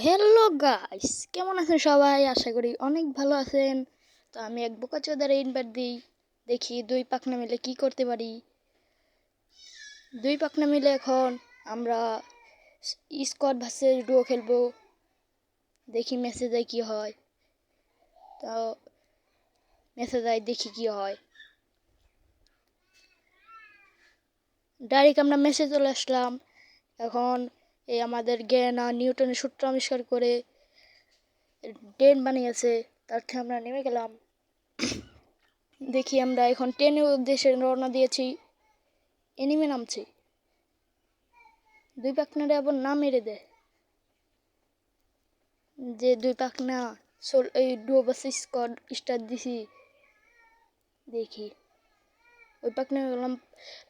Hello guys, কেমন আছেন সবাই? আশা করি অনেক ভালো আছেন। তো আমি এক বোকাচোদার ইনভাইট দিই, দেখি দুই পাখনা মিলে কি করতে পারি। দুই পাখনা মিলে এখন আমরা স্কোয়াড ভার্সেস ডুও খেলবো। দেখি মেসেজে কি হয়। তো মেসেজে দেখি কি হয়। ডাইরেক্ট আমরা মেসেজ চলে আসলাম। এখন এই আমাদের জ্ঞান আর নিউটনের সূত্র আবিষ্কার করে ট্রেন বানিয়েছে, তার থেকে আমরা নেমে গেলাম। দেখি আমরা এখন ট্রেনের উদ্দেশ্যে রওনা দিয়েছি। এনিমে নামছে, দুই পাখনারে আবার না মেরে দেয়। যে দুই পাখনা এই ডুও ভার্সেস স্কোয়াড স্টার্ট দিছি। দেখি ওই পাখনা বললাম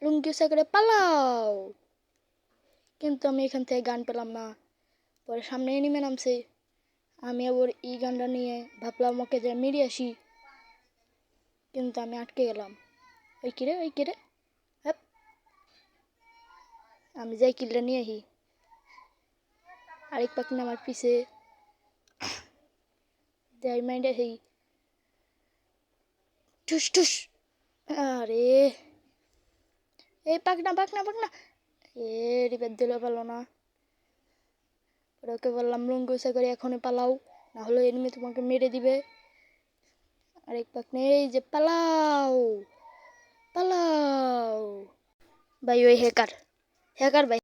লুঙ্গি করে পালাও, কিন্তু আমি এখান থেকে গান পেলাম না। পরে সামনে এনিমে নামছে, আমি আবার এই গানটা নিয়ে ভাবলাম ওকে যে মেরে আসি, কিন্তু আমি আটকে গেলাম। ওই কিরে হ্যাঁ, আমি যাই কিলটা নিয়ে আসি। আরেক পাখনা আমার পিছে যাই মাইন্ডে আসি, ঠুস ঠুস। আরে এই পাখনা এ রিপেয়ার দিলে পারলো না। ওকে বললাম লুঙ্গুসা করে এখনই পালাও, না হলে এনিমি তোমাকে মেরে দিবে। আরেক পাখনা এই যে পালাও পালাও। ভাই ওই হ্যাকার ভাই।